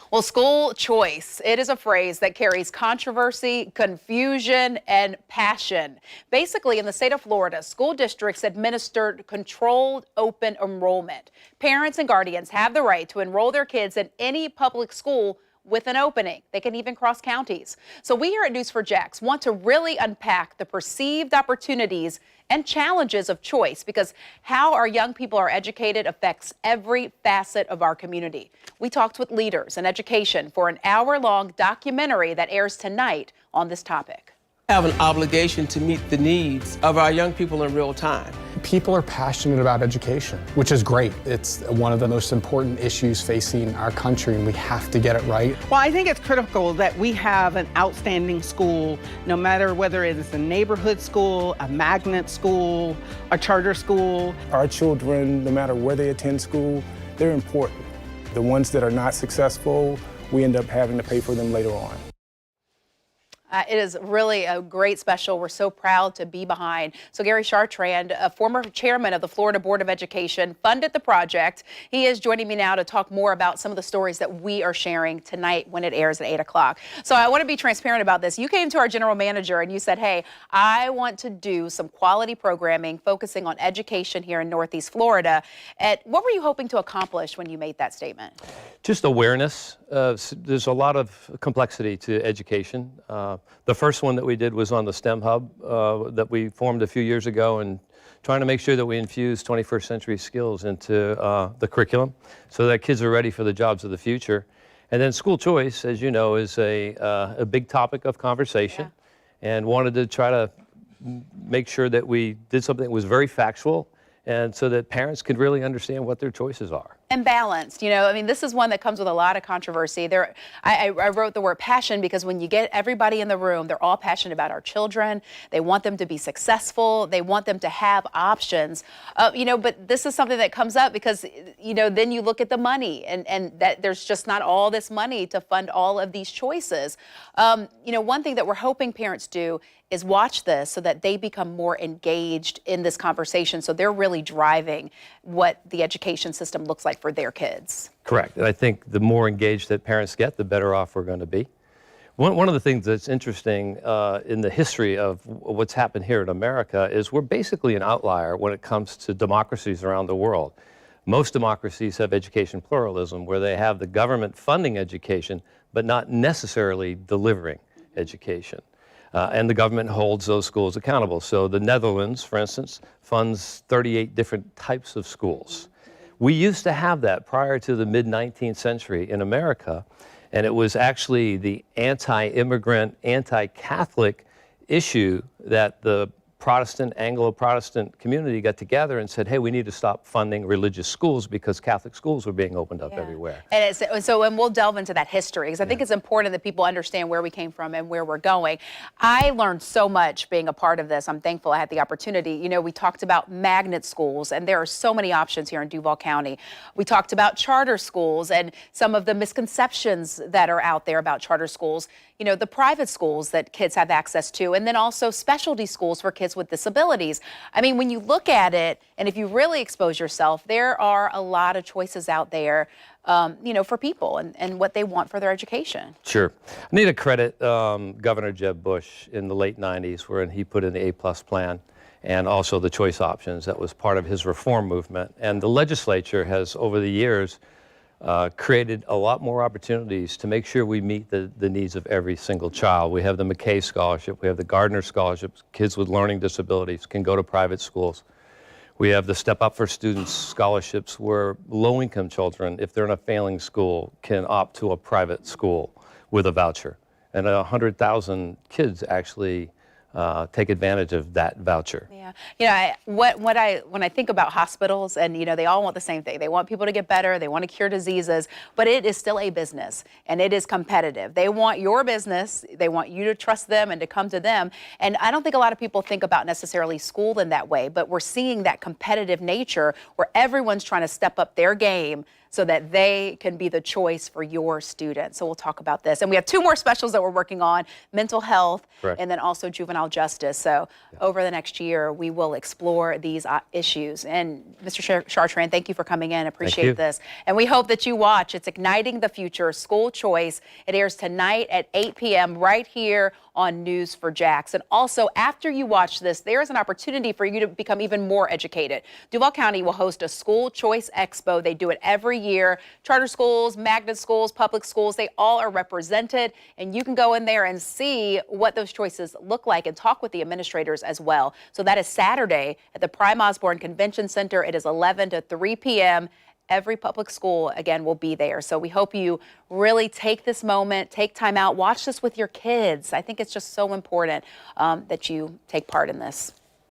Well, school choice, it is a phrase that carries controversy, confusion, and passion. Basically, in the state of Florida, school districts administered controlled open enrollment. Parents and guardians have the right to enroll their kids in any public school with an opening. They can even cross counties. So we here at News4JAX want to really unpack the perceived opportunities and challenges of choice, because how our young people are educated affects every facet of our community. We talked with leaders in education for an hour-long documentary that airs tonight on this topic. Have an obligation to meet the needs of our young people in real time. People are passionate about education, which is great. It's one of the most important issues facing our country, and we have to get it right. Well, I think it's critical that we have an outstanding school, no matter whether it is a neighborhood school, a magnet school, a charter school. Our children, no matter where they attend school, they're important. The ones that are not successful, we end up having to pay for them later on. It is really a great special. We're so proud to be behind. So Gary Chartrand, a former chairman of the Florida Board of Education, funded the project. He is joining me now to talk more about some of the stories that we are sharing tonight when it airs at 8 o'clock. So I want to be transparent about this. You came to our general manager and you said, hey, I want to do some quality programming focusing on education here in Northeast Florida. What were you hoping to accomplish when you made that statement? Just awareness. There's a lot of complexity to education. The first one that we did was on the STEM Hub that we formed a few years ago, and trying to make sure that we infuse 21st century skills into the curriculum so that kids are ready for the jobs of the future. And then school choice, as you know, is a big topic of conversation, and wanted to try to make sure that we did something that was very factual, and so that parents could really understand what their choices are. And balanced, you know, I mean, this is one that comes with a lot of controversy. I wrote the word passion because when you get everybody in the room, they're all passionate about our children. They want them to be successful. They want them to have options, you know, but this is something that comes up because, you know, then you look at the money and that there's just not all this money to fund all of these choices. You know, one thing that we're hoping parents do is watch this so that they become more engaged in this conversation. So they're really driving what the education system looks like for their kids. Correct. And I think the more engaged that parents get, the better off we're going to be. One of the things that's interesting in the history of what's happened here in America is we're basically an outlier when it comes to democracies around the world. Most democracies have education pluralism, where they have the government funding education, but not necessarily delivering education. And the government holds those schools accountable. So the Netherlands, for instance, funds 38 different types of schools. We used to have that prior to the mid-19th century in America, and it was actually the anti-immigrant, anti-Catholic issue that the Protestant, Anglo-Protestant community got together and said, hey, we need to stop funding religious schools because Catholic schools were being opened up everywhere. And we'll delve into that history because I think it's important that people understand where we came from and where we're going. I learned so much being a part of this. I'm thankful I had the opportunity. You know, we talked about magnet schools, and there are so many options here in Duval County. We talked about charter schools and some of the misconceptions that are out there about charter schools. You know, the private schools that kids have access to, and then also specialty schools for kids with disabilities. I mean, when you look at it, and if you really expose yourself, there are a lot of choices out there, you know, for people and what they want for their education. Sure. I need to credit Governor Jeb Bush in the late 90s, when he put in the A+ plan and also the choice options. That was part of his reform movement. And the legislature has, over the years, created a lot more opportunities to make sure we meet the needs of every single child. We have the McKay Scholarship, we have the Gardner Scholarships. Kids with learning disabilities can go to private schools. We have the Step Up for Students scholarships, where low-income children, if they're in a failing school, can opt to a private school with a voucher. And 100,000 kids actually take advantage of that voucher. Yeah, you know, when I think about hospitals, and you know, they all want the same thing. They want people to get better. They want to cure diseases, but it is still a business, and it is competitive. They want your business. They want you to trust them and to come to them. And I don't think a lot of people think about necessarily school in that way, but we're seeing that competitive nature where everyone's trying to step up their game so that they can be the choice for your students. So we'll talk about this. And we have 2 more specials that we're working on, mental health Correct. and then also juvenile justice. So over the next year, we will explore these issues. And Mr. Chartrand, thank you for coming in. Appreciate this. And we hope that you watch. It's Igniting the Future, School Choice. It airs tonight at 8 p.m. right here on News for Jackson. Also, after you watch this, there is an opportunity for you to become even more educated. Duval County will host a School Choice Expo. They do it every year. Charter schools, magnet schools, public schools, they all are represented. And you can go in there and see what those choices look like and talk with the administrators as well. So that is Saturday at the Prime Osborne Convention Center. It is 11 to 3 p.m. Every public school, again, will be there. So we hope you really take this moment, take time out, watch this with your kids. I think it's just so important that you take part in this.